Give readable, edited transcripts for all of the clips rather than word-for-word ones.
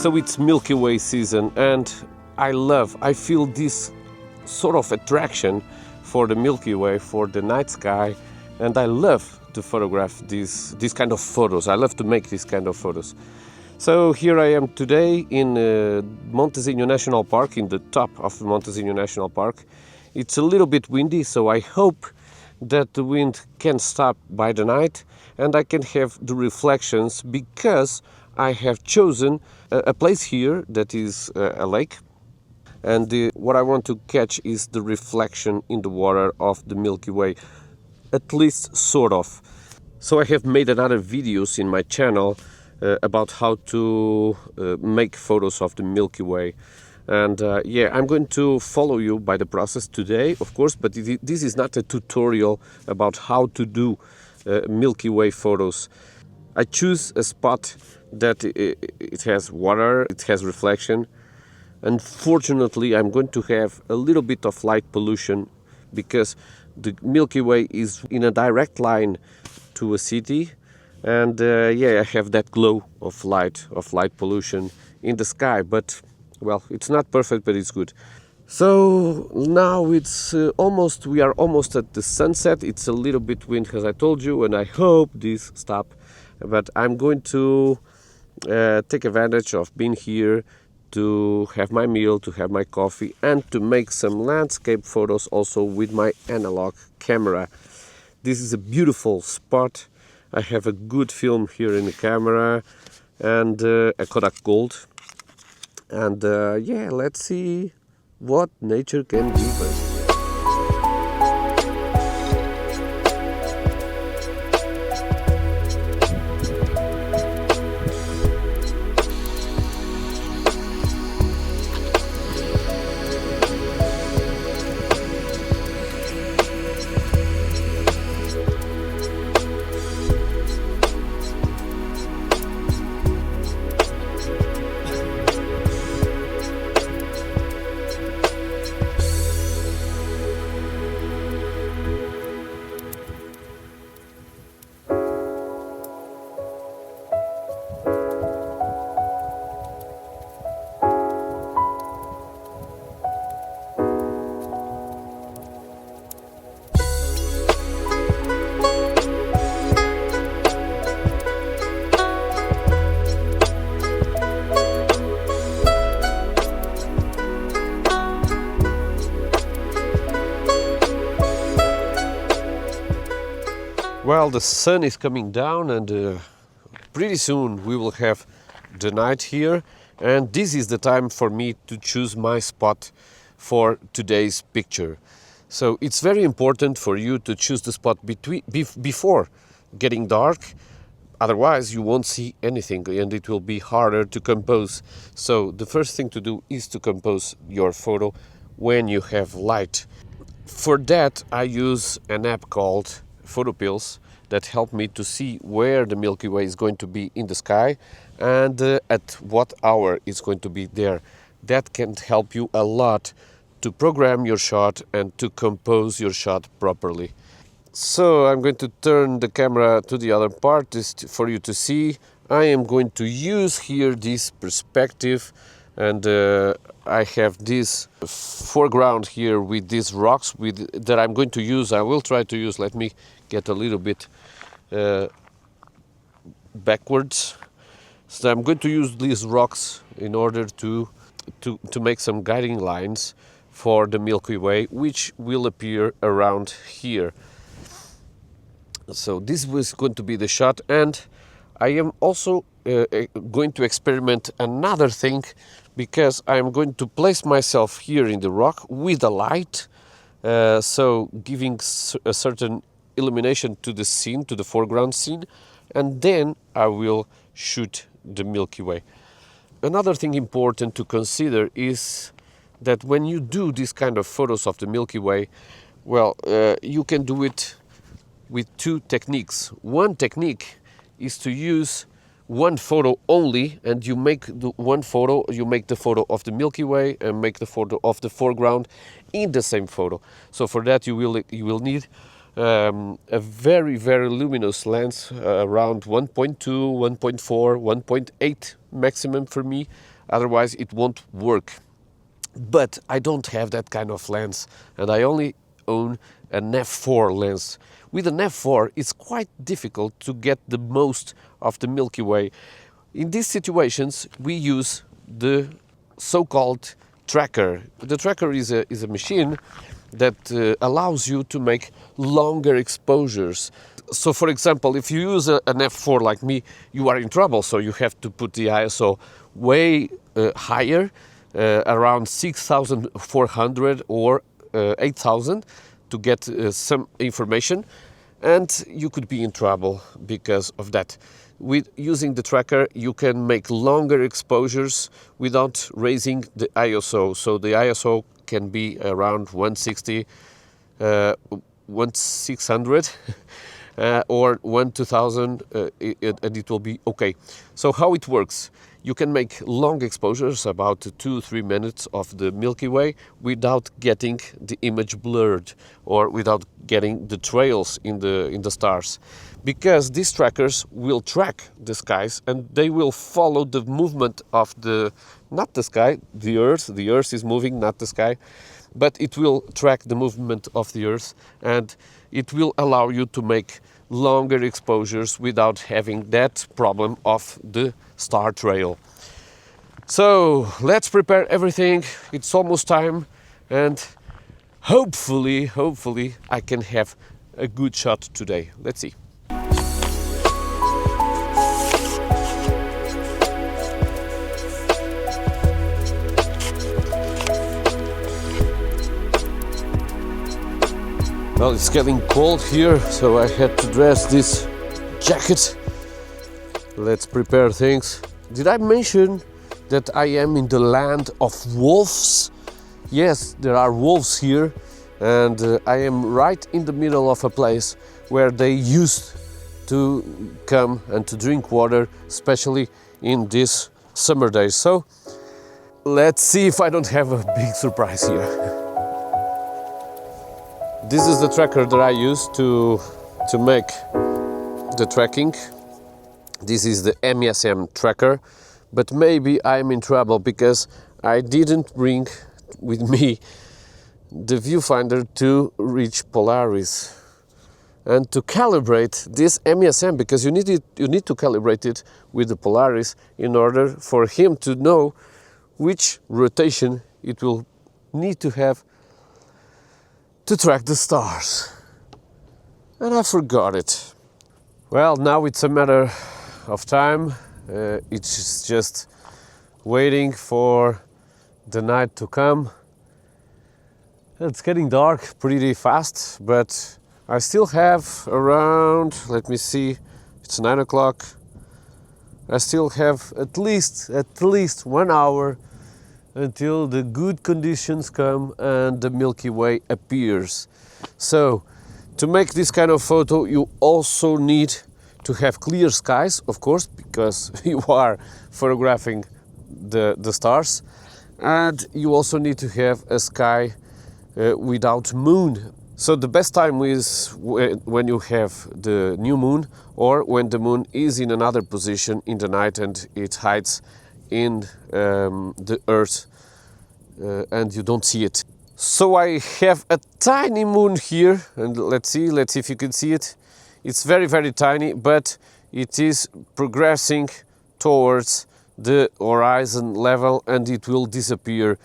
So it's Milky Way season, and I feel this sort of attraction for the Milky Way, for the night sky, and I love to photograph these kind of photos. I love to make these kind of photos. So here I am today in Montezino National Park, in the top of Montezino National Park. It's a little bit windy, so I hope that the wind can stop by the night and I can have the reflections, because I have chosen a place here that is a lake, and what I want to catch is the reflection in the water of the Milky Way, at least sort of. So I have made another videos in my channel about how to make photos of the Milky Way, and I'm going to follow you by the process today, of course, but this is not a tutorial about how to do Milky Way photos. I choose a spot that it has water, it has reflection. Unfortunately, I'm going to have a little bit of light pollution because the Milky Way is in a direct line to a city, and I have that glow of light pollution in the sky. But well, it's not perfect, but it's good. So now it's we are almost at the sunset. It's a little bit wind, as I told you, and I hope this stop. But I'm going to take advantage of being here to have my meal, to have my coffee, and to make some landscape photos also with my analog camera. This is a beautiful spot. I have a good film here in the camera, and a Kodak Gold. And let's see what nature can give us. Well, the sun is coming down, and pretty soon we will have the night here, and this is the time for me to choose my spot for today's picture. So it's very important for you to choose the spot before getting dark. Otherwise, you won't see anything and it will be harder to compose. So the first thing to do is to compose your photo when you have light. For that, I use an app called PhotoPills that help me to see where the Milky Way is going to be in the sky and at what hour it's going to be there. That can help you a lot to program your shot and to compose your shot properly. So I'm going to turn the camera to the other part for you to see. I am going to use here this perspective, and I have this foreground here with these rocks that I'm going to use. I will try to use. Let me get a little bit backwards. So I'm going to use these rocks in order to make some guiding lines for the Milky Way, which will appear around here. So this was going to be the shot, and I am also going to experiment another thing, because I am going to place myself here in the rock with a light, so giving a certain illumination to the scene, to the foreground scene, and then I will shoot the Milky Way. Another thing important to consider is that when you do this kind of photos of the Milky Way, well, you can do it with two techniques. One technique is to use one photo only, and you make the one photo, you make the photo of the Milky Way and make the photo of the foreground in the same photo. So for that you will need a very luminous lens, around 1.2, 1.4, 1.8 maximum for me. Otherwise it won't work. But I don't have that kind of lens, and I only own an f4 lens. With an f4, it's quite difficult to get the most of the Milky Way. In these situations, we use the so-called tracker. The tracker is a machine that allows you to make longer exposures. So, for example, if you use an f4 like me, you are in trouble. So you have to put the ISO way higher, around 6,400 or 8,000, to get some information, and you could be in trouble because of that. With using the tracker, you can make longer exposures without raising the ISO. So the ISO can be around 160, 1600 or 2000, and it will be okay. So how it works? You can make long exposures, about 2-3 minutes of the Milky Way, without getting the image blurred or without getting the trails in the stars, because these trackers will track the skies and they will follow the movement of not the sky, the Earth. The Earth is moving, not the sky, but it will track the movement of the Earth, and it will allow you to make longer exposures without having that problem of the star trail. So let's prepare everything. It's almost time, and hopefully I can have a good shot today. Let's see. Well, it's getting cold here, so I had to dress this jacket. Let's prepare things. Did I mention that I am in the land of wolves? Yes, there are wolves here, and I am right in the middle of a place where they used to come and to drink water, especially in these summer days. So let's see if I don't have a big surprise here. This is the tracker that I use to make the tracking. This is the MESM tracker, but maybe I'm in trouble because I didn't bring with me the viewfinder to reach Polaris and to calibrate this MESM, because you need to calibrate it with the Polaris in order for him to know which rotation it will need to have to track the stars. And I forgot it. Well, now it's a matter of time. It's just waiting for the night to come. It's getting dark pretty fast, but I still have around, let me see, It's 9 o'clock. I still have at least 1 hour until the good conditions come and the Milky Way appears. So, to make this kind of photo, you also need to have clear skies, of course, because you are photographing the stars, and you also need to have a sky without moon. So the best time is when you have the new moon, or when the moon is in another position in the night and it hides in the earth and you don't see it. So I have a tiny moon here, and let's see if you can see it. It's very, very tiny, but it is progressing towards the horizon level and it will disappear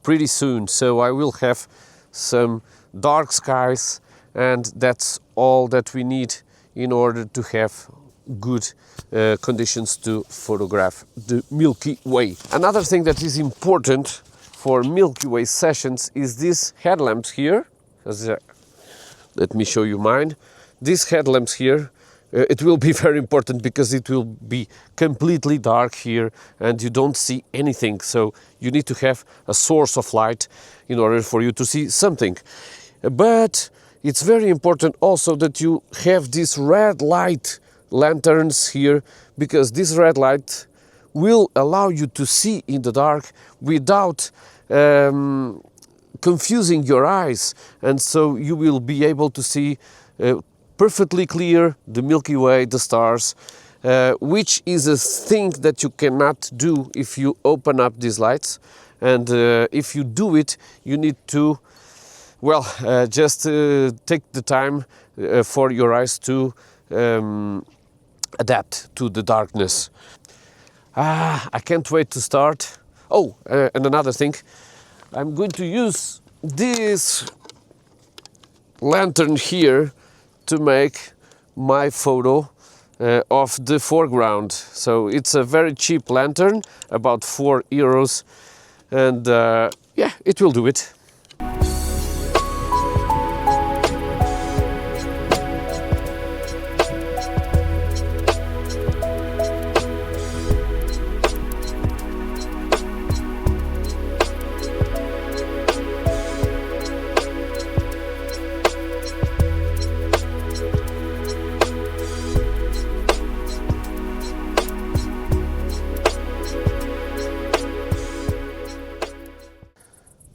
pretty soon. So I will have some dark skies, and that's all that we need in order to have good conditions to photograph the Milky Way. Another thing that is important for Milky Way sessions is these headlamps here. Let me show you mine. These headlamps here, it will be very important because it will be completely dark here and you don't see anything. So you need to have a source of light in order for you to see something. But it's very important also that you have these red light lanterns here, because this red light will allow you to see in the dark without confusing your eyes, and so you will be able to see perfectly clear the Milky Way, the stars, which is a thing that you cannot do if you open up these lights. And if you do it, you need to just take the time for your eyes to adapt to the darkness. I can't wait to start. Oh, and another thing, I'm going to use this lantern here to make my photo of the foreground. So it's a very cheap lantern, about €4, and yeah, it will do it.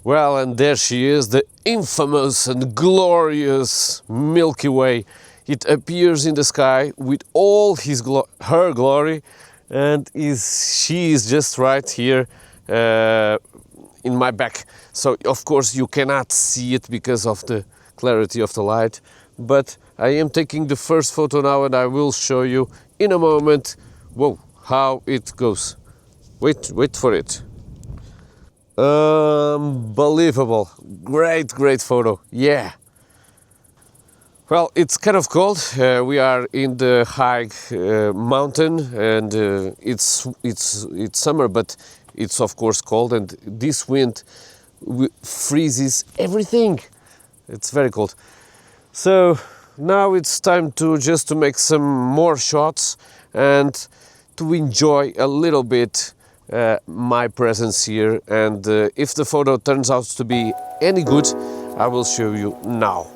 Well, and there she is, the infamous and glorious Milky Way. It appears in the sky with all her glory, and she is just right here in my back. So of course you cannot see it because of the clarity of the light, but I am taking the first photo now, and I will show you in a moment, how it goes. Wait for it. Unbelievable. Great photo. Yeah. Well, it's kind of cold. We are in the high mountain, and it's summer, but it's of course cold, and this wind freezes everything. It's very cold. So now it's time to make some more shots and to enjoy a little bit my presence here, and if the photo turns out to be any good, I will show you now.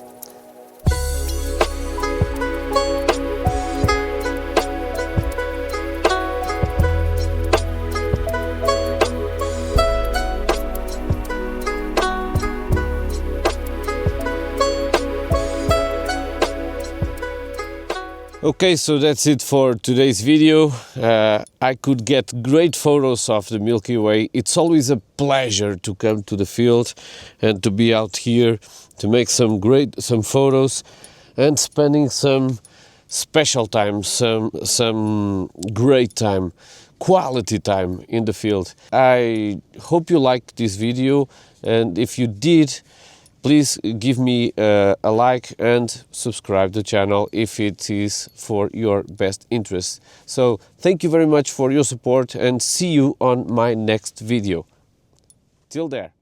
Okay, so that's it for today's video. I could get great photos of the Milky Way. It's always a pleasure to come to the field and to be out here to make some photos and spending some special time, some great time, quality time in the field. I hope you liked this video, and if you did, please give me a like and subscribe the channel if it is for your best interest. So thank you very much for your support, and see you on my next video. Till there.